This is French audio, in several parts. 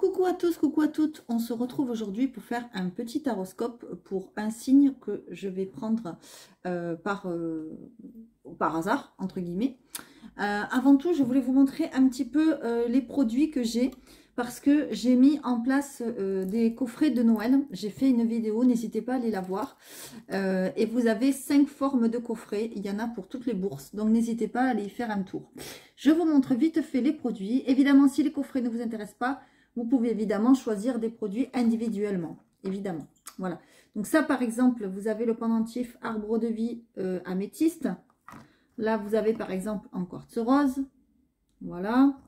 coucou à tous, coucou à toutes. On se retrouve aujourd'hui pour faire un petit taroscope pour un signe que je vais prendre par hasard, entre guillemets. Avant tout, je voulais vous montrer un petit peu les produits que j'ai parce que j'ai mis en place des coffrets de Noël. J'ai fait une vidéo, n'hésitez pas à aller la voir. Et vous avez 5 formes de coffrets. Il y en a pour toutes les bourses, donc n'hésitez pas à aller y faire un tour. Je vous montre vite fait les produits. Évidemment, si les coffrets ne vous intéressent pas, vous pouvez évidemment choisir des produits individuellement, évidemment. Voilà. Donc ça, par exemple, vous avez le pendentif arbre de vie améthyste. Là, vous avez par exemple en quartz rose. Voilà.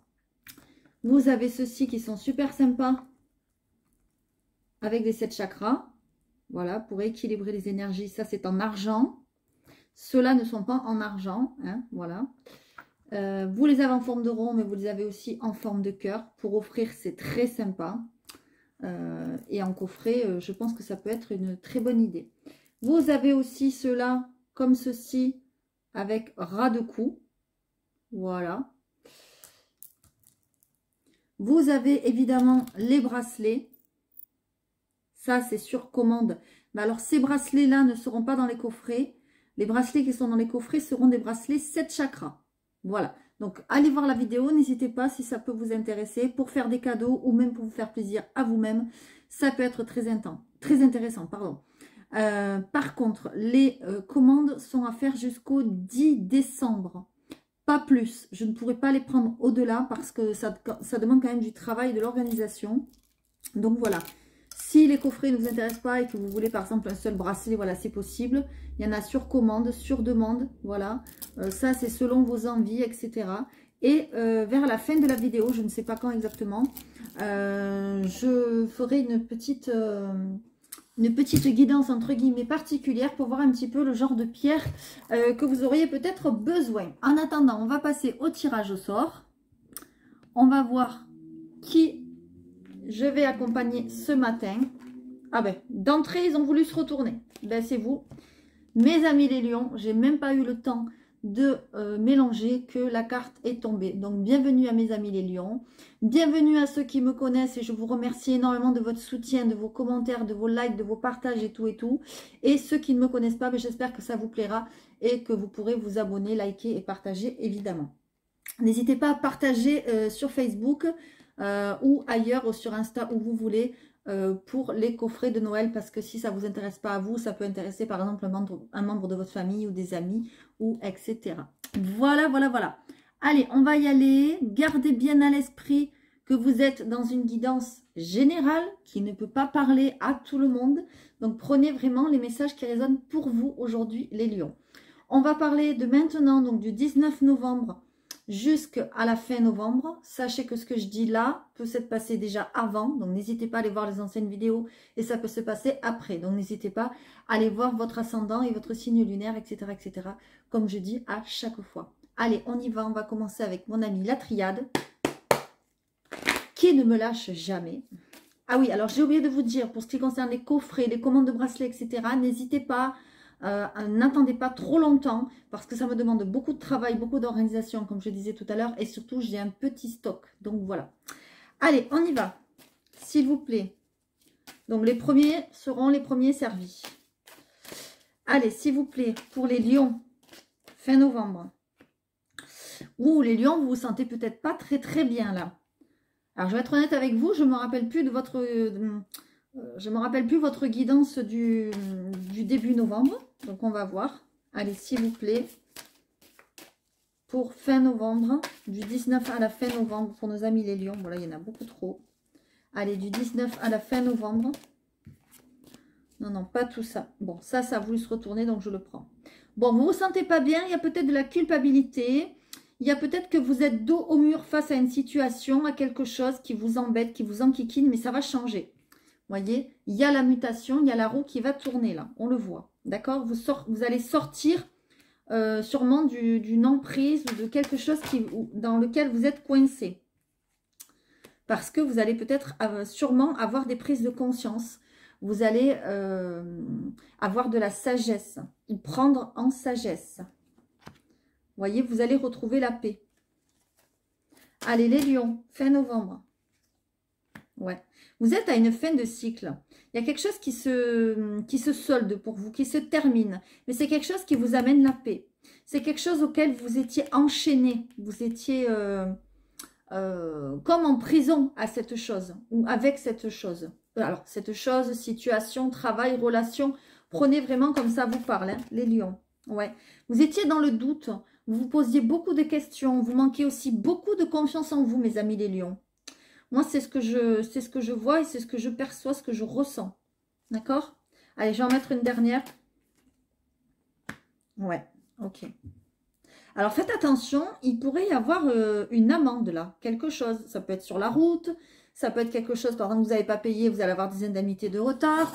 Vous avez ceux-ci qui sont super sympas avec les 7 chakras. Voilà, pour équilibrer les énergies. Ça, c'est en argent. Ceux-là ne sont pas en argent. Hein, voilà. Vous les avez en forme de rond, mais vous les avez aussi en forme de cœur. Pour offrir, c'est très sympa. Et en coffret, je pense que ça peut être une très bonne idée. Vous avez aussi ceux-là, comme ceci, avec ras de cou. Voilà. Vous avez évidemment les bracelets. Ça, c'est sur commande. Mais alors, ces bracelets-là ne seront pas dans les coffrets. Les bracelets qui sont dans les coffrets seront des bracelets 7 chakras. Voilà. Donc, allez voir la vidéo. N'hésitez pas si ça peut vous intéresser pour faire des cadeaux ou même pour vous faire plaisir à vous-même. Ça peut être très intéressant. Pardon. Par contre, les commandes sont à faire jusqu'au 10 décembre. Pas plus. Je ne pourrai pas les prendre au-delà parce que ça demande quand même du travail et de l'organisation. Donc, voilà. Si les coffrets ne vous intéressent pas et que vous voulez par exemple un seul bracelet, voilà, c'est possible. Il y en a sur commande, sur demande, voilà. Ça, c'est selon vos envies, etc. Et vers la fin de la vidéo, je ne sais pas quand exactement, je ferai une petite guidance entre guillemets particulière pour voir un petit peu le genre de pierre que vous auriez peut-être besoin. En attendant, on va passer au tirage au sort. On va voir qui je vais accompagner ce matin. Ah ben, d'entrée, ils ont voulu se retourner. Ben, c'est vous. Mes amis les lions, j'ai même pas eu le temps de mélanger que la carte est tombée. Donc, bienvenue à mes amis les lions. Bienvenue à ceux qui me connaissent et je vous remercie énormément de votre soutien, de vos commentaires, de vos likes, de vos partages et tout et tout. Et ceux qui ne me connaissent pas, ben, j'espère que ça vous plaira et que vous pourrez vous abonner, liker et partager évidemment. N'hésitez pas à partager sur Facebook ou ailleurs ou sur Insta où vous voulez pour les coffrets de Noël, parce que si ça ne vous intéresse pas à vous, ça peut intéresser par exemple un membre de votre famille ou des amis ou etc. Voilà, voilà, voilà. Allez, on va y aller. Gardez bien à l'esprit que vous êtes dans une guidance générale qui ne peut pas parler à tout le monde. Donc prenez vraiment les messages qui résonnent pour vous aujourd'hui les lions. On va parler de maintenant, donc du 19 novembre jusqu'à la fin novembre. Sachez que ce que je dis là peut s'être passé déjà avant. Donc, n'hésitez pas à aller voir les anciennes vidéos et ça peut se passer après. Donc, n'hésitez pas à aller voir votre ascendant et votre signe lunaire, etc., etc. Comme je dis à chaque fois. Allez, on y va. On va commencer avec mon ami la triade qui ne me lâche jamais. Ah oui, alors j'ai oublié de vous dire, pour ce qui concerne les coffrets, les commandes de bracelets, etc., n'hésitez pas. N'attendez pas trop longtemps parce que ça me demande beaucoup de travail, beaucoup d'organisation comme je disais tout à l'heure et surtout j'ai un petit stock, donc voilà. Allez, on y va, s'il vous plaît. Donc les premiers seront les premiers servis. Allez, s'il vous plaît, pour les lions, fin novembre. Ouh, les lions, vous vous sentez peut-être pas très bien là. Alors je vais être honnête avec vous, je me rappelle plus de votre... je me rappelle plus votre guidance du début novembre. Donc, on va voir. Allez, s'il vous plaît. Pour fin novembre. Du 19 à la fin novembre. Pour nos amis les lions. Voilà, il y en a beaucoup trop. Allez, du 19 à la fin novembre. Non, non, pas tout ça. Bon, ça a voulu se retourner. Donc, je le prends. Bon, vous ne vous sentez pas bien. Il y a peut-être de la culpabilité. Il y a peut-être que vous êtes dos au mur face à une situation, à quelque chose qui vous embête, qui vous enquiquine. Mais ça va changer. Voyez, il y a la mutation, il y a la roue qui va tourner là, on le voit. D'accord, vous allez sortir sûrement d'une emprise ou de quelque chose dans lequel vous êtes coincé. Parce que vous allez peut-être sûrement avoir des prises de conscience. Vous allez avoir de la sagesse, ou prendre en sagesse. Voyez, vous allez retrouver la paix. Allez, les lions, fin novembre. Ouais. Vous êtes à une fin de cycle. Il y a quelque chose qui se solde pour vous, qui se termine. Mais c'est quelque chose qui vous amène la paix. C'est quelque chose auquel vous étiez enchaîné. Vous étiez comme en prison à cette chose ou avec cette chose. Alors, cette chose, situation, travail, relation, prenez vraiment comme ça vous parle, hein, les lions. Ouais. Vous étiez dans le doute, vous vous posiez beaucoup de questions, vous manquez aussi beaucoup de confiance en vous, mes amis les lions. Moi, c'est ce que je vois et c'est ce que je perçois, ce que je ressens. D'accord? Allez, je vais en mettre une dernière. Ouais, ok. Alors, faites attention, il pourrait y avoir une amende là, quelque chose. Ça peut être sur la route, ça peut être quelque chose, par exemple, vous n'avez pas payé, vous allez avoir des indemnités de retard.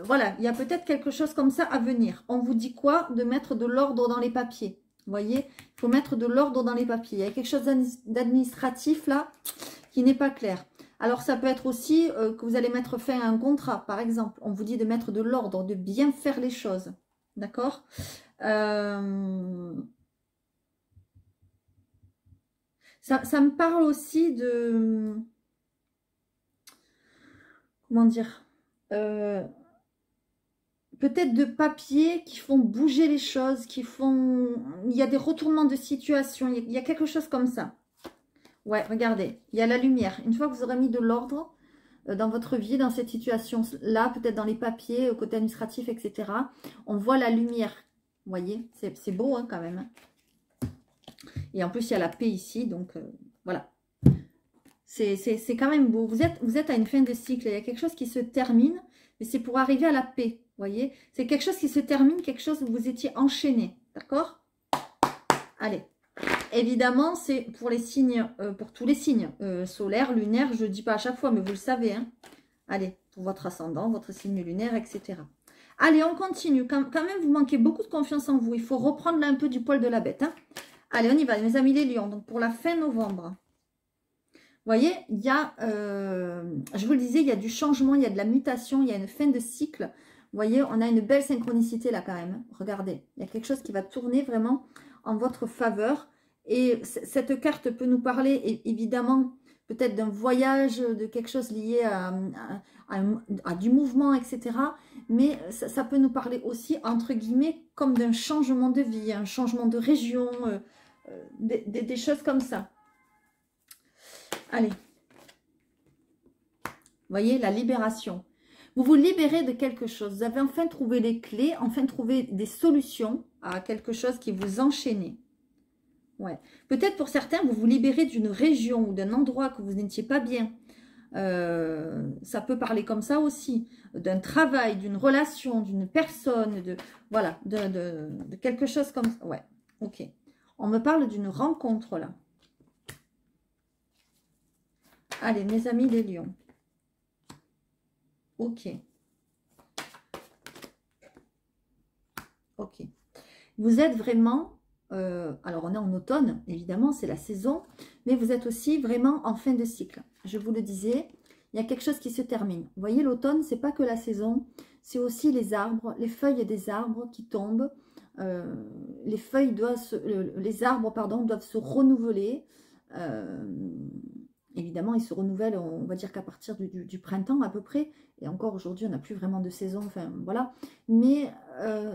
Voilà, il y a peut-être quelque chose comme ça à venir. On vous dit quoi? De mettre de l'ordre dans les papiers. Vous voyez? Il faut mettre de l'ordre dans les papiers. Il y a quelque chose d'administratif là qui n'est pas clair. Alors, ça peut être aussi que vous allez mettre fin à un contrat, par exemple. On vous dit de mettre de l'ordre, de bien faire les choses. D'accord? Ça me parle aussi de... Comment dire, peut-être de papiers qui font bouger les choses, qui font... Il y a des retournements de situation, il y a quelque chose comme ça. Ouais, regardez, il y a la lumière. Une fois que vous aurez mis de l'ordre dans votre vie, dans cette situation-là, peut-être dans les papiers, au côté administratif, etc., on voit la lumière. Vous voyez, c'est beau hein, quand même. Hein. Et en plus, il y a la paix ici, donc voilà. C'est quand même beau. Vous êtes à une fin de cycle. Il y a quelque chose qui se termine, mais c'est pour arriver à la paix. Vous voyez, c'est quelque chose qui se termine, quelque chose où vous étiez enchaîné. D'accord? Allez. Évidemment, c'est pour les signes, pour tous les signes. Solaire, lunaire, je ne dis pas à chaque fois, mais vous le savez. Hein. Allez, pour votre ascendant, votre signe lunaire, etc. Allez, on continue. Quand même, vous manquez beaucoup de confiance en vous. Il faut reprendre là un peu du poil de la bête. Hein. Allez, on y va, mes amis les lions. Donc, pour la fin novembre. Vous voyez, il y a, je vous le disais, il y a du changement, il y a de la mutation, il y a une fin de cycle. Vous voyez, on a une belle synchronicité là quand même. Regardez, il y a quelque chose qui va tourner vraiment en votre faveur. Et cette carte peut nous parler évidemment peut-être d'un voyage, de quelque chose lié à du mouvement, etc. Mais ça peut nous parler aussi, entre guillemets, comme d'un changement de vie, un changement de région, des choses comme ça. Allez. Vous voyez, la libération. Vous vous libérez de quelque chose. Vous avez enfin trouvé les clés, enfin trouvé des solutions à quelque chose qui vous enchaînait. Ouais. Peut-être pour certains, vous vous libérez d'une région ou d'un endroit que vous n'étiez pas bien. Ça peut parler comme ça aussi. D'un travail, d'une relation, d'une personne, voilà, de quelque chose comme ça. Ouais, ok. On me parle d'une rencontre là. Allez, mes amis les lions. Ok. Ok. Vous êtes vraiment... alors, on est en automne, évidemment, c'est la saison. Mais vous êtes aussi vraiment en fin de cycle. Je vous le disais, il y a quelque chose qui se termine. Vous voyez, l'automne, c'est pas que la saison. C'est aussi les arbres, les feuilles des arbres qui tombent. Les arbres, pardon, doivent se renouveler. Évidemment, ils se renouvellent, on va dire qu'à partir du printemps à peu près. Et encore aujourd'hui, on n'a plus vraiment de saison, enfin voilà. Mais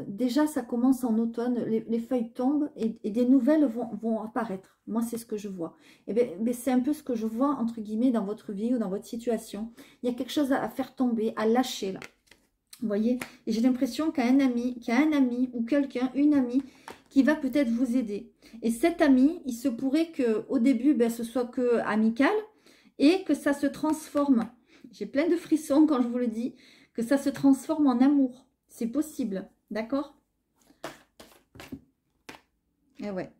déjà, ça commence en automne, les feuilles tombent et des nouvelles vont apparaître. Moi, c'est ce que je vois. Et bien, c'est un peu ce que je vois, entre guillemets, dans votre vie ou dans votre situation. Il y a quelque chose à faire tomber, à lâcher là. Vous voyez? Et j'ai l'impression qu'il y a un ami ou quelqu'un, une amie, qui va peut-être vous aider. Et cet ami, il se pourrait qu'au début, ben, ce soit que amical et que ça se transforme. J'ai plein de frissons quand je vous le dis, que ça se transforme en amour. C'est possible, d'accord? Et ouais,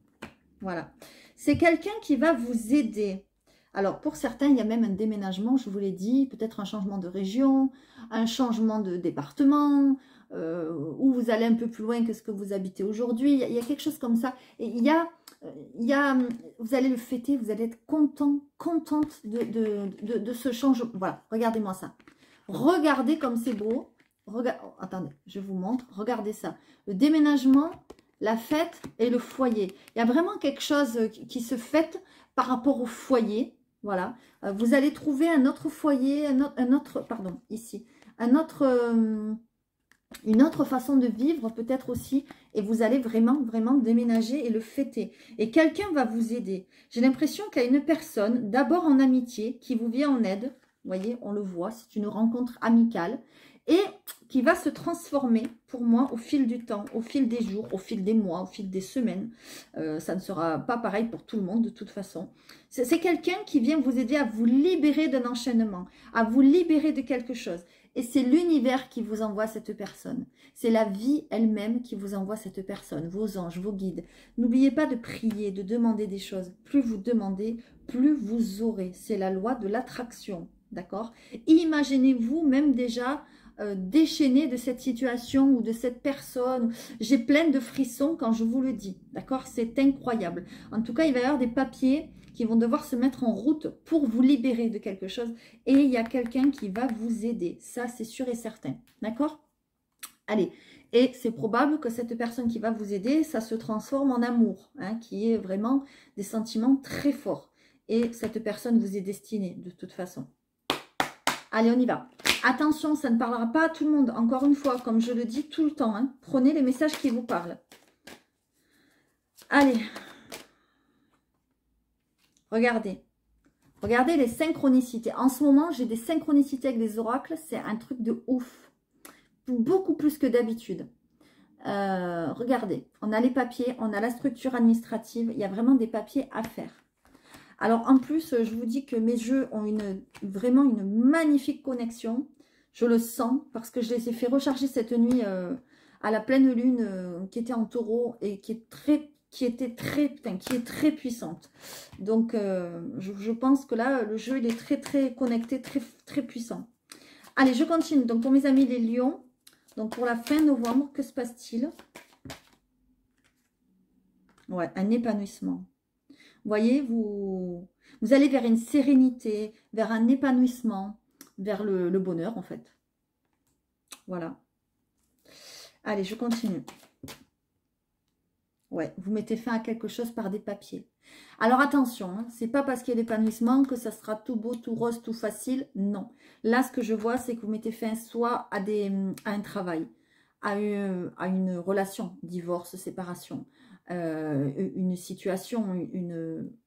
voilà. C'est quelqu'un qui va vous aider. Alors, pour certains, il y a même un déménagement, je vous l'ai dit, peut-être un changement de région, un changement de département, où vous allez un peu plus loin que ce que vous habitez aujourd'hui. Il y a quelque chose comme ça. Et vous allez le fêter, vous allez être content, contente de ce changement. Voilà, regardez-moi ça. Regardez comme c'est beau. Attendez, je vous montre. Regardez ça. Le déménagement, la fête et le foyer. Il y a vraiment quelque chose qui se fête par rapport au foyer. Voilà. Vous allez trouver un autre foyer, pardon, ici, une autre façon de vivre peut-être aussi, et vous allez vraiment, vraiment déménager et le fêter. Et quelqu'un va vous aider. J'ai l'impression qu'il y a une personne, d'abord en amitié, qui vous vient en aide. Vous voyez, on le voit, c'est une rencontre amicale. Et qui va se transformer, pour moi, au fil du temps, au fil des jours, au fil des mois, au fil des semaines. Ça ne sera pas pareil pour tout le monde, de toute façon. C'est quelqu'un qui vient vous aider à vous libérer d'un enchaînement, à vous libérer de quelque chose. Et c'est l'univers qui vous envoie cette personne. C'est la vie elle-même qui vous envoie cette personne, vos anges, vos guides. N'oubliez pas de prier, de demander des choses. Plus vous demandez, plus vous aurez. C'est la loi de l'attraction, d'accord? Imaginez-vous même déjà déchaîné de cette situation ou de cette personne. J'ai plein de frissons quand je vous le dis, d'accord? C'est incroyable. En tout cas, il va y avoir des papiers qui vont devoir se mettre en route pour vous libérer de quelque chose. Et il y a quelqu'un qui va vous aider. Ça, c'est sûr et certain. D'accord? Allez. Et c'est probable que cette personne qui va vous aider, ça se transforme en amour, hein, qui est vraiment des sentiments très forts. Et cette personne vous est destinée, de toute façon. Allez, on y va. Attention, ça ne parlera pas à tout le monde. Encore une fois, comme je le dis tout le temps, hein, prenez les messages qui vous parlent. Allez. Regardez. Regardez les synchronicités. En ce moment, j'ai des synchronicités avec les oracles. C'est un truc de ouf. Beaucoup plus que d'habitude. Regardez. On a les papiers, on a la structure administrative. Il y a vraiment des papiers à faire. Alors, en plus, je vous dis que mes jeux ont vraiment une magnifique connexion. Je le sens parce que je les ai fait recharger cette nuit à la pleine lune qui était en taureau et qui est très puissante. Donc, je pense que là, le jeu, il est très, très connecté, très, très puissant. Allez, je continue. Donc, pour mes amis les lions, donc pour la fin novembre, que se passe-t-il? Ouais, un épanouissement. Vous voyez, vous allez vers une sérénité, vers un épanouissement, vers le bonheur en fait. Voilà. Allez, je continue. Ouais, vous mettez fin à quelque chose par des papiers. Alors attention, hein, c'est pas parce qu'il y a l'épanouissement que ça sera tout beau, tout rose, tout facile. Non. Là, ce que je vois, c'est que vous mettez fin soit à un travail, à une relation, divorce, séparation, une situation,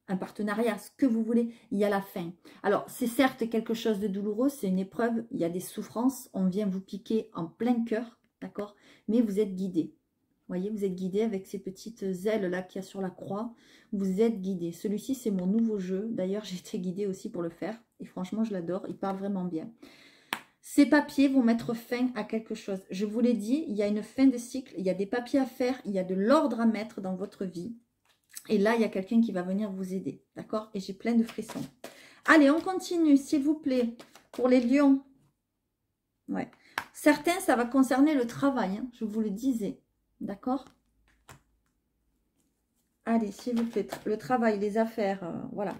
un partenariat, ce que vous voulez, il y a la fin. Alors, c'est certes quelque chose de douloureux, c'est une épreuve, il y a des souffrances, on vient vous piquer en plein cœur, d'accord? Mais vous êtes guidé. Vous voyez, vous êtes guidé avec ces petites ailes là qu'il y a sur la croix. Vous êtes guidé. Celui-ci, c'est mon nouveau jeu. D'ailleurs, j'ai été guidée aussi pour le faire. Et franchement, je l'adore. Il parle vraiment bien. Ces papiers vont mettre fin à quelque chose. Je vous l'ai dit, il y a une fin de cycle. Il y a des papiers à faire. Il y a de l'ordre à mettre dans votre vie. Et là, il y a quelqu'un qui va venir vous aider. D'accord? Et j'ai plein de frissons. Allez, on continue, s'il vous plaît. Pour les lions. Ouais. Certains, ça va concerner le travail. Hein, je vous le disais. D'accord? Allez, s'il vous plaît, le travail, les affaires, voilà.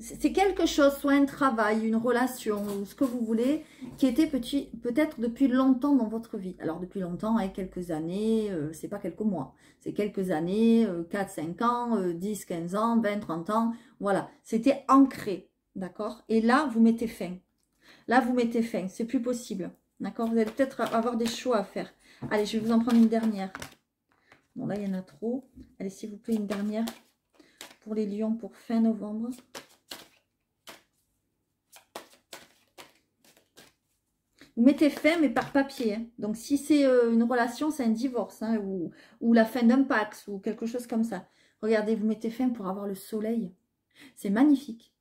C'est quelque chose, soit un travail, une relation, ou ce que vous voulez, qui était peut-être depuis longtemps dans votre vie. Alors, depuis longtemps, avec quelques années, c'est pas quelques mois, c'est quelques années, 4, 5 ans, 10, 15 ans, 20, 30 ans, voilà. C'était ancré, d'accord? Et là, vous mettez fin. Là, vous mettez fin, c'est plus possible, d'accord? Vous allez peut-être avoir des choix à faire. Allez, je vais vous en prendre une dernière. Bon, là, il y en a trop. Allez, s'il vous plaît, une dernière pour les lions pour fin novembre. Vous mettez fin, mais par papier. Hein. Donc, si c'est une relation, c'est un divorce. Hein, ou la fin d'un Pax ou quelque chose comme ça. Regardez, vous mettez fin pour avoir le soleil. C'est magnifique.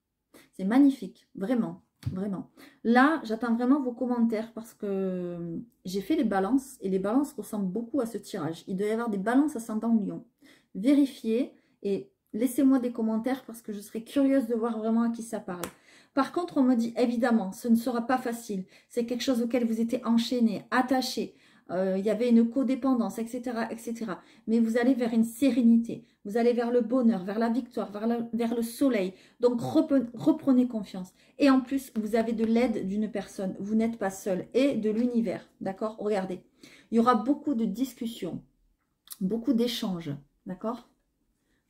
C'est magnifique. Vraiment. Vraiment. Là, j'attends vraiment vos commentaires parce que j'ai fait les balances et les balances ressemblent beaucoup à ce tirage. Il doit y avoir des balances ascendant lion. Vérifiez et laissez-moi des commentaires parce que je serais curieuse de voir vraiment à qui ça parle. Par contre, on me dit évidemment, ce ne sera pas facile. C'est quelque chose auquel vous étiez enchaîné, attaché. Il y avait une codépendance, etc., etc. Mais vous allez vers une sérénité. Vous allez vers le bonheur, vers la victoire, vers le soleil. Donc, reprenez confiance. Et en plus, vous avez de l'aide d'une personne. Vous n'êtes pas seul. Et de l'univers. D'accord? Regardez. Il y aura beaucoup de discussions. Beaucoup d'échanges. D'accord?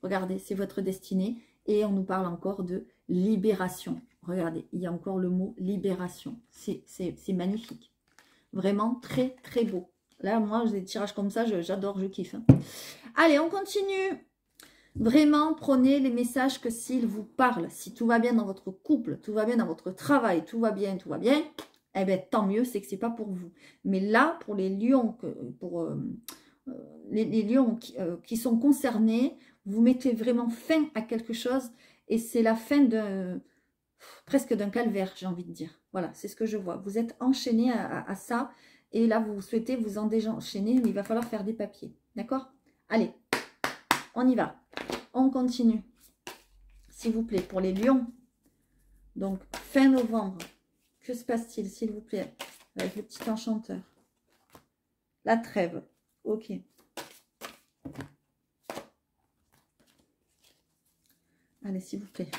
Regardez, c'est votre destinée. Et on nous parle encore de libération. Regardez, il y a encore le mot libération. C'est magnifique. Vraiment très, très beau. Là, moi, des tirages comme ça, j'adore, je kiffe. Hein. Allez, on continue. Vraiment, prenez les messages que s'ils vous parlent. Si tout va bien dans votre couple, tout va bien dans votre travail, tout va bien, eh bien, tant mieux, c'est que c'est pas pour vous. Mais là, pour les lions, les lions qui sont concernés, vous mettez vraiment fin à quelque chose et c'est la fin presque d'un calvaire, j'ai envie de dire. Voilà, c'est ce que je vois. Vous êtes enchaîné à ça et là, vous souhaitez vous en désenchaîner, mais il va falloir faire des papiers. D'accord? Allez, on y va. On continue, s'il vous plaît, pour les lions. Donc, fin novembre, que se passe-t-il, s'il vous plaît, avec le petit enchanteur? La trêve, ok. Allez, s'il vous plaît.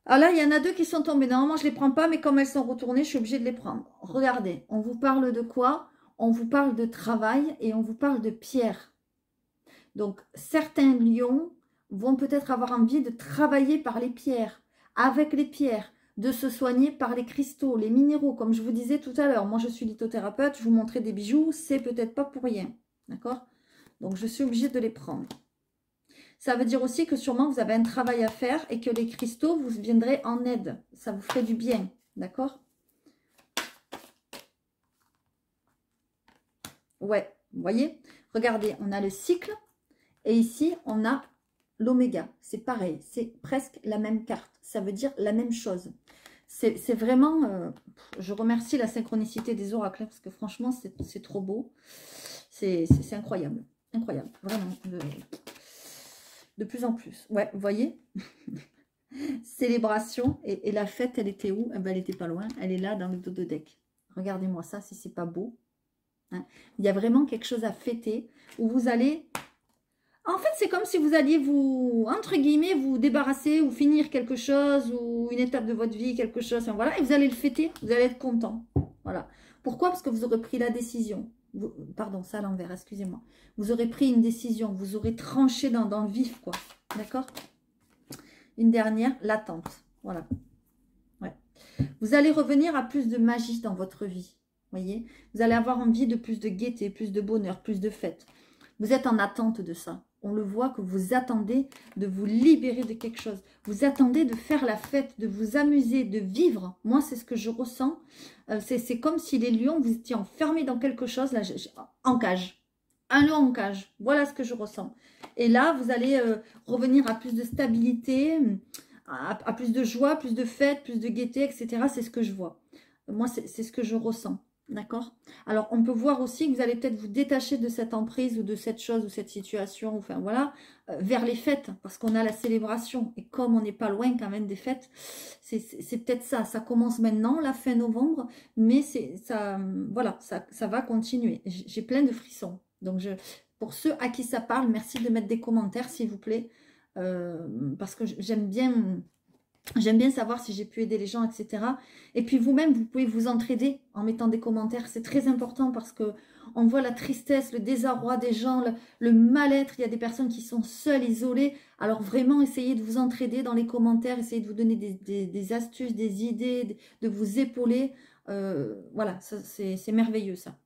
Alors là, il y en a deux qui sont tombés. Normalement, je ne les prends pas, mais comme elles sont retournées, je suis obligée de les prendre. Regardez, on vous parle de quoi? On vous parle de travail et on vous parle de pierre. Donc, certains lions vont peut-être avoir envie de travailler par les pierres, avec les pierres, de se soigner par les cristaux, les minéraux, comme je vous disais tout à l'heure. Moi, je suis lithothérapeute, je vous montrais des bijoux, c'est peut-être pas pour rien, d'accord? Donc, je suis obligée de les prendre. Ça veut dire aussi que sûrement, vous avez un travail à faire et que les cristaux vous viendraient en aide. Ça vous ferait du bien, d'accord? Ouais, vous voyez? Regardez, on a le cycle. Et ici, on a l'oméga. C'est pareil, c'est presque la même carte. Ça veut dire la même chose. C'est vraiment... je remercie la synchronicité des oracles, parce que franchement, c'est trop beau. C'est incroyable. Incroyable, vraiment. De plus en plus. Ouais, vous voyez? Célébration. Et la fête, elle était où? Eh ben, elle n'était pas loin. Elle est là, dans le dos de deck. Regardez-moi ça, si c'est pas beau. Hein? Il y a vraiment quelque chose à fêter, où vous allez... En fait, c'est comme si vous alliez vous, entre guillemets, vous débarrasser ou finir quelque chose ou une étape de votre vie, quelque chose, enfin, voilà, et vous allez le fêter, vous allez être content. Voilà. Pourquoi? Parce que vous aurez pris la décision. Pardon, ça à l'envers, excusez-moi. Vous aurez pris une décision, vous aurez tranché dans le vif, quoi. D'accord? Une dernière, l'attente. Voilà. Ouais. Vous allez revenir à plus de magie dans votre vie. Voyez? Vous allez avoir envie de plus de gaieté, plus de bonheur, plus de fête. Vous êtes en attente de ça. On le voit que vous attendez de vous libérer de quelque chose. Vous attendez de faire la fête, de vous amuser, de vivre. Moi, c'est ce que je ressens. C'est comme si les lions, vous étiez enfermés dans quelque chose, là, en cage. Un lion en cage. Voilà ce que je ressens. Et là, vous allez revenir à plus de stabilité, à plus de joie, plus de fête, plus de gaieté, etc. C'est ce que je vois. Moi, c'est ce que je ressens. D'accord? Alors, on peut voir aussi que vous allez peut-être vous détacher de cette emprise ou de cette chose ou cette situation, enfin voilà, vers les fêtes, parce qu'on a la célébration. Et comme on n'est pas loin quand même des fêtes, c'est peut-être ça. Ça commence maintenant, la fin novembre, mais ça, voilà, ça va continuer. J'ai plein de frissons. Donc, pour ceux à qui ça parle, merci de mettre des commentaires, s'il vous plaît, parce que j'aime bien... J'aime bien savoir si j'ai pu aider les gens, etc. Et puis vous-même, vous pouvez vous entraider en mettant des commentaires. C'est très important parce que on voit la tristesse, le désarroi des gens, le mal-être. Il y a des personnes qui sont seules, isolées. Alors vraiment, essayez de vous entraider dans les commentaires. Essayez de vous donner des astuces, des idées, de vous épauler. Voilà, c'est merveilleux ça.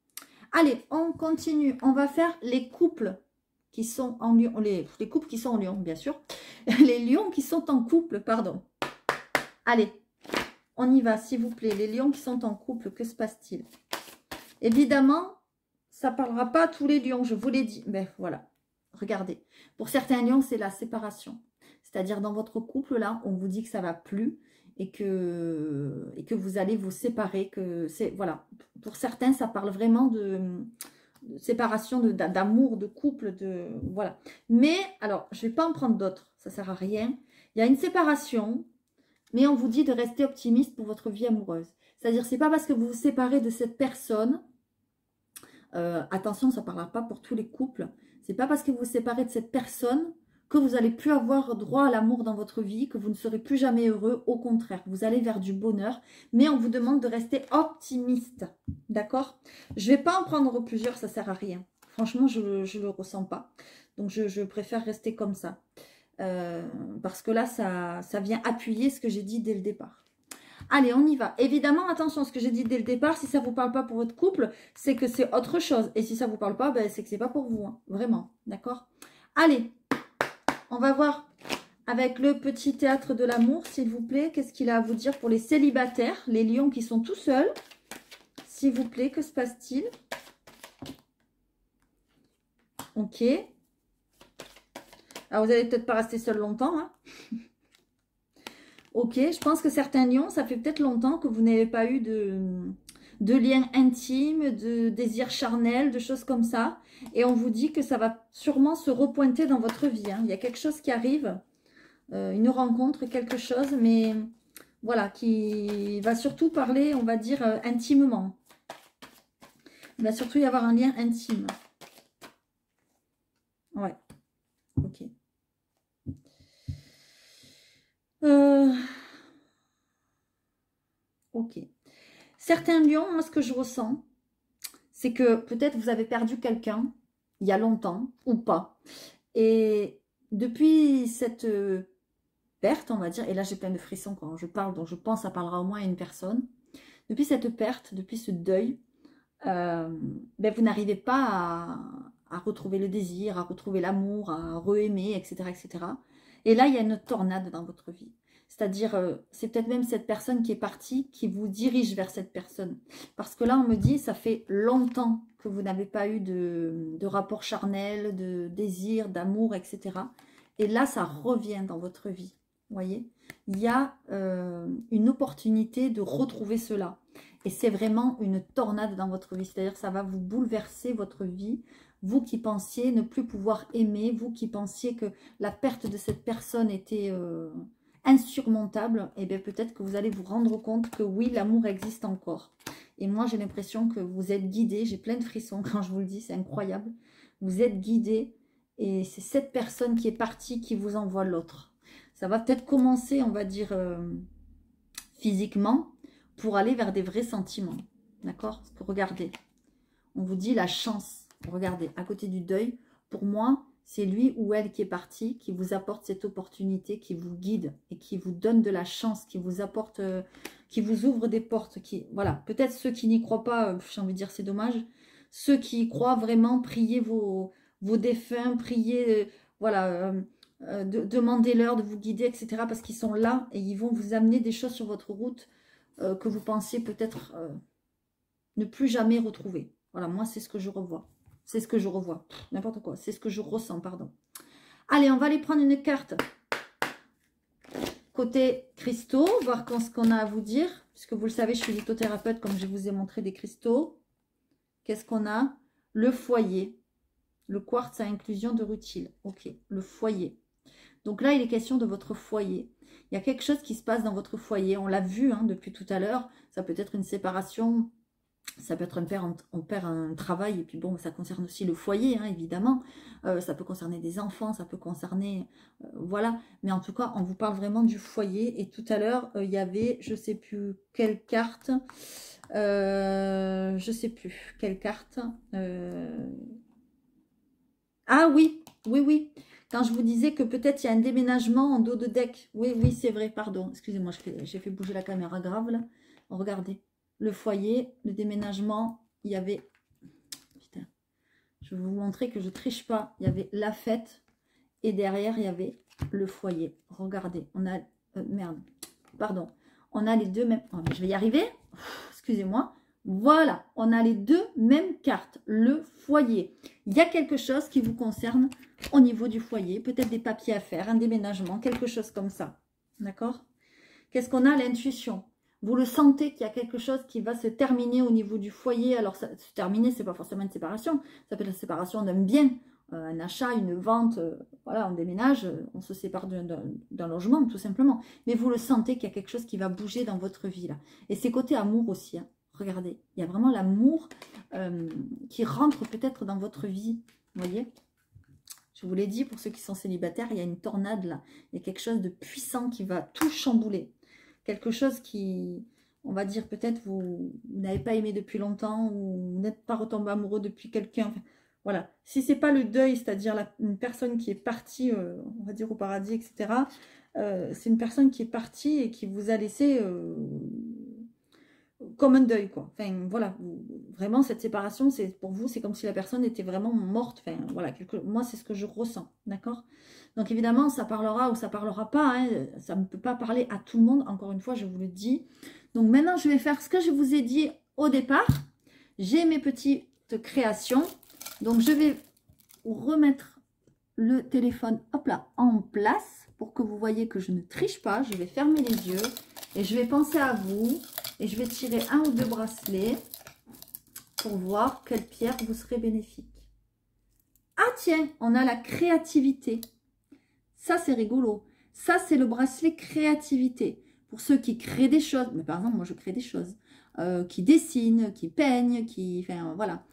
Allez, on continue. On va faire les couples qui sont en lion. Les couples qui sont en lion, bien sûr. Les lions qui sont en couple, pardon. Allez, on y va, s'il vous plaît. Les lions qui sont en couple, que se passe-t-il? Évidemment, ça ne parlera pas à tous les lions, je vous l'ai dit. Mais voilà, regardez. Pour certains lions, c'est la séparation. C'est-à-dire, dans votre couple, là, on vous dit que ça ne va plus et que vous allez vous séparer. Voilà. Pour certains, ça parle vraiment de séparation, d'amour, de couple, voilà. Mais, alors, je ne vais pas en prendre d'autres, ça ne sert à rien. Il y a une séparation... Mais on vous dit de rester optimiste pour votre vie amoureuse. C'est-à-dire, c'est pas parce que vous vous séparez de cette personne, attention, ça ne parlera pas pour tous les couples, c'est pas parce que vous vous séparez de cette personne que vous n'allez plus avoir droit à l'amour dans votre vie, que vous ne serez plus jamais heureux. Au contraire, vous allez vers du bonheur, mais on vous demande de rester optimiste. D'accord? Je ne vais pas en prendre plusieurs, ça ne sert à rien. Franchement, je ne le ressens pas. Donc, je préfère rester comme ça. Parce que là, ça vient appuyer ce que j'ai dit dès le départ. Allez, on y va. Évidemment, attention, ce que j'ai dit dès le départ, si ça ne vous parle pas pour votre couple, c'est que c'est autre chose. Et si ça ne vous parle pas, ben, c'est que c'est pas pour vous. Hein. Vraiment, d'accord? Allez, on va voir avec le petit théâtre de l'amour, s'il vous plaît. Qu'est-ce qu'il a à vous dire pour les célibataires, les lions qui sont tout seuls? S'il vous plaît, que se passe-t-il? Ok. Alors, vous n'allez peut-être pas rester seul longtemps, hein. Ok, je pense que certains lions, ça fait peut-être longtemps que vous n'avez pas eu de lien intime, de désir charnel, de choses comme ça. Et on vous dit que ça va sûrement se repointer dans votre vie. Hein. Il y a quelque chose qui arrive, une rencontre, quelque chose, mais voilà, qui va surtout parler, on va dire, intimement. Il va surtout y avoir un lien intime. Ouais, ok. Ok. Certains lions, moi, ce que je ressens, c'est que peut-être vous avez perdu quelqu'un il y a longtemps ou pas. Et depuis cette perte, on va dire, et là j'ai plein de frissons quand je parle, donc je pense que ça parlera au moins à une personne. Depuis cette perte, depuis ce deuil, ben, vous n'arrivez pas à retrouver le désir, à retrouver l'amour, à re-aimer, etc., etc. Et là, il y a une tornade dans votre vie. C'est-à-dire, c'est peut-être même cette personne qui est partie qui vous dirige vers cette personne. Parce que là, on me dit, ça fait longtemps que vous n'avez pas eu de rapport charnel, de désir, d'amour, etc. Et là, ça revient dans votre vie. Vous voyez? Il y a une opportunité de retrouver cela. Et c'est vraiment une tornade dans votre vie. C'est-à-dire que ça va vous bouleverser votre vie. Vous qui pensiez ne plus pouvoir aimer, vous qui pensiez que la perte de cette personne était insurmontable, et bien peut-être que vous allez vous rendre compte que oui, l'amour existe encore. Et moi, j'ai l'impression que vous êtes guidé. J'ai plein de frissons quand je vous le dis, c'est incroyable. Vous êtes guidé et c'est cette personne qui est partie qui vous envoie l'autre. Ça va peut-être commencer, on va dire, physiquement, pour aller vers des vrais sentiments. D'accord? Parce que regardez, on vous dit la chance. Regardez, à côté du deuil, pour moi, c'est lui ou elle qui est parti, qui vous apporte cette opportunité, qui vous guide et qui vous donne de la chance, qui vous apporte, qui vous ouvre des portes. Voilà, peut-être ceux qui n'y croient pas, j'ai envie de dire c'est dommage. Ceux qui y croient vraiment, priez vos défunts, priez, voilà, demandez-leur de vous guider, etc. Parce qu'ils sont là et ils vont vous amener des choses sur votre route que vous pensiez peut-être ne plus jamais retrouver. Voilà, moi c'est ce que je revois. C'est ce que je revois. N'importe quoi. C'est ce que je ressens, pardon. Allez, on va aller prendre une carte côté cristaux, voir ce qu'on a à vous dire. Puisque vous le savez, je suis lithothérapeute, comme je vous ai montré des cristaux. Qu'est-ce qu'on a? Le foyer. Le quartz à inclusion de rutile. Ok, le foyer. Donc là, il est question de votre foyer. Il y a quelque chose qui se passe dans votre foyer. On l'a vu hein, depuis tout à l'heure. Ça peut être une séparation. Ça peut être un père, on perd un travail. Et puis bon, ça concerne aussi le foyer, hein, évidemment. Ça peut concerner des enfants. Ça peut concerner... voilà. Mais en tout cas, on vous parle vraiment du foyer. Et tout à l'heure, il y avait, je ne sais plus quelle carte. Je ne sais plus quelle carte. Ah oui, oui, oui. Quand je vous disais que peut-être il y a un déménagement en dos de deck. Oui, oui, c'est vrai, pardon. Excusez-moi, j'ai fait bouger la caméra grave là. Regardez, le foyer, le déménagement, il y avait... Putain, je vais vous montrer que je triche pas. Il y avait la fête et derrière, il y avait le foyer. Regardez, on a... merde, pardon. On a les deux mêmes... Oh, mais je vais y arriver. Excusez-moi. Voilà, on a les deux mêmes cartes, le foyer. Il y a quelque chose qui vous concerne au niveau du foyer, peut-être des papiers à faire, un déménagement, quelque chose comme ça. D'accord? Qu'est-ce qu'on a? L'intuition. Vous le sentez qu'il y a quelque chose qui va se terminer au niveau du foyer. Alors, se terminer, c'est pas forcément une séparation. Ça peut être la séparation d'un bien, un achat, une vente. Voilà, on déménage, on se sépare d'un logement, tout simplement. Mais vous le sentez qu'il y a quelque chose qui va bouger dans votre vie, là. Et c'est côté amour aussi, hein. Regardez, il y a vraiment l'amour qui rentre peut-être dans votre vie. Vous voyez? Je vous l'ai dit, pour ceux qui sont célibataires, il y a une tornade là. Il y a quelque chose de puissant qui va tout chambouler. Quelque chose qui, on va dire, peut-être vous n'avez pas aimé depuis longtemps ou vous n'êtes pas retombé amoureux depuis quelqu'un. Enfin, Voilà. Si c'est pas le deuil, c'est-à-dire une personne qui est partie, on va dire au paradis, etc., c'est une personne qui est partie et qui vous a laissé comme un deuil, quoi. Enfin, voilà. Vraiment, cette séparation, c'est pour vous, c'est comme si la personne était vraiment morte. Enfin, voilà. Moi, c'est ce que je ressens. D'accord? Donc, évidemment, ça parlera ou ça parlera pas. Hein, ça ne peut pas parler à tout le monde. Encore une fois, je vous le dis. Donc, maintenant, je vais faire ce que je vous ai dit au départ. J'ai mes petites créations. Donc, je vais remettre le téléphone, hop là, en place pour que vous voyez que je ne triche pas. Je vais fermer les yeux et je vais penser à vous et je vais tirer un ou deux bracelets pour voir quelle pierre vous serait bénéfique. Ah tiens, on a la créativité. Ça, c'est rigolo. Ça, c'est le bracelet créativité. Pour ceux qui créent des choses, mais par exemple, moi, je crée des choses, qui dessinent, qui peignent, qui... Enfin, voilà.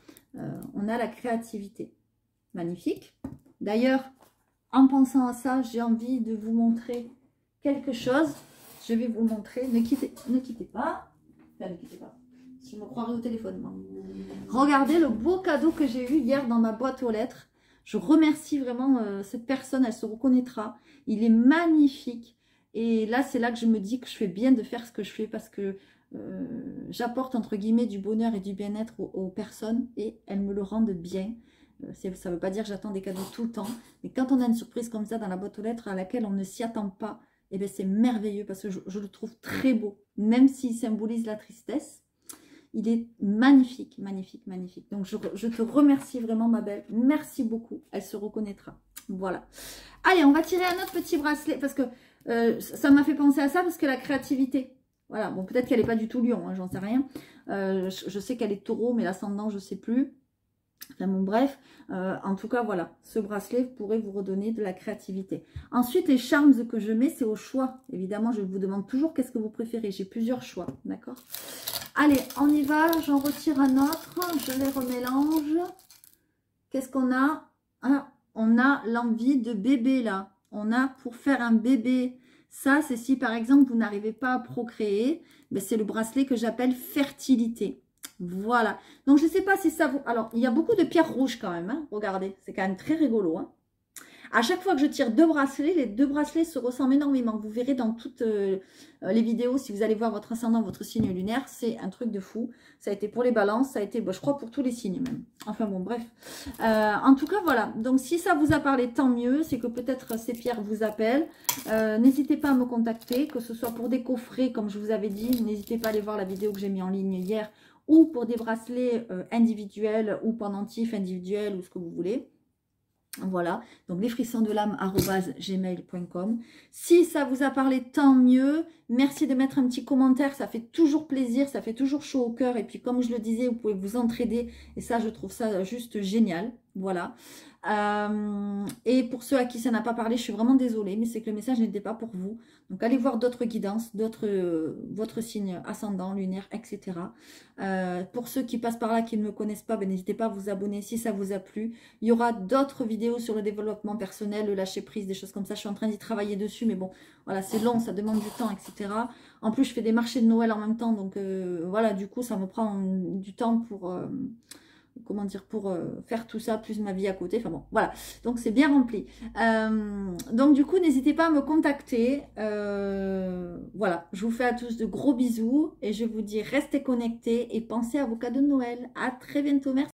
On a la créativité. Magnifique. D'ailleurs, en pensant à ça, j'ai envie de vous montrer quelque chose. Je vais vous montrer. Ne quittez pas. Enfin, ne quittez pas. Je me croirais au téléphone, moi. Regardez le beau cadeau que j'ai eu hier dans ma boîte aux lettres. Je remercie vraiment cette personne. Elle se reconnaîtra. Il est magnifique. Et là, c'est là que je me dis que je fais bien de faire ce que je fais parce que j'apporte, entre guillemets, du bonheur et du bien-être aux personnes et elles me le rendent bien. Ça ne veut pas dire que j'attends des cadeaux tout le temps, mais quand on a une surprise comme ça dans la boîte aux lettres à laquelle on ne s'y attend pas, eh bien c'est merveilleux parce que je le trouve très beau, même s'il symbolise la tristesse. Il est magnifique, magnifique, magnifique. Donc je te remercie vraiment ma belle, merci beaucoup, elle se reconnaîtra. Voilà. Allez, on va tirer un autre petit bracelet parce que ça m'a fait penser à ça parce que la créativité, voilà, bon peut-être qu'elle n'est pas du tout lion, hein, j'en sais rien. Je sais qu'elle est taureau, mais l'ascendant je ne sais plus. Enfin bon, bref, en tout cas, voilà, ce bracelet pourrait vous redonner de la créativité. Ensuite, les charms que je mets, c'est au choix. Évidemment, je vous demande toujours qu'est-ce que vous préférez. J'ai plusieurs choix, d'accord? Allez, on y va. J'en retire un autre. Je les remélange. Qu'est-ce qu'on a? Ah, on a l'envie de bébé, là. On a pour faire un bébé. Ça, c'est si, par exemple, vous n'arrivez pas à procréer. Ben, c'est le bracelet que j'appelle fertilité. Voilà. Donc, je ne sais pas si ça vous... Alors, il y a beaucoup de pierres rouges quand même. Hein. Regardez, c'est quand même très rigolo. Hein. À chaque fois que je tire deux bracelets, les deux bracelets se ressemblent énormément. Vous verrez dans toutes les vidéos, si vous allez voir votre ascendant, votre signe lunaire, c'est un truc de fou. Ça a été pour les balances, ça a été, je crois, pour tous les signes même. Enfin bon, bref. En tout cas, voilà. Donc, si ça vous a parlé, tant mieux. C'est que peut-être ces pierres vous appellent. N'hésitez pas à me contacter, que ce soit pour des coffrets, comme je vous avais dit. N'hésitez pas à aller voir la vidéo que j'ai mis en ligne hier, ou pour des bracelets individuels, ou pendentifs individuels, ou ce que vous voulez. Voilà, donc lesfrissonsdelame@gmail.com. Si ça vous a parlé, tant mieux. Merci de mettre un petit commentaire, ça fait toujours plaisir, ça fait toujours chaud au cœur. Et puis comme je le disais, vous pouvez vous entraider. Et ça, je trouve ça juste génial. Voilà. Et pour ceux à qui ça n'a pas parlé, je suis vraiment désolée, mais c'est que le message n'était pas pour vous. Donc allez voir d'autres guidances, votre signe ascendant, lunaire, etc. Pour ceux qui passent par là, qui ne me connaissent pas, ben, n'hésitez pas à vous abonner si ça vous a plu. Il y aura d'autres vidéos sur le développement personnel, le lâcher prise, des choses comme ça. Je suis en train d'y travailler dessus, mais bon, voilà, c'est long, ça demande du temps, etc. En plus, je fais des marchés de Noël en même temps, donc voilà, du coup, ça me prend du temps pour... comment dire, pour faire tout ça, plus ma vie à côté, enfin bon, voilà, donc c'est bien rempli. Donc du coup, n'hésitez pas à me contacter, voilà, je vous fais à tous de gros bisous, et je vous dis, restez connectés, et pensez à vos cadeaux de Noël, à très bientôt, merci.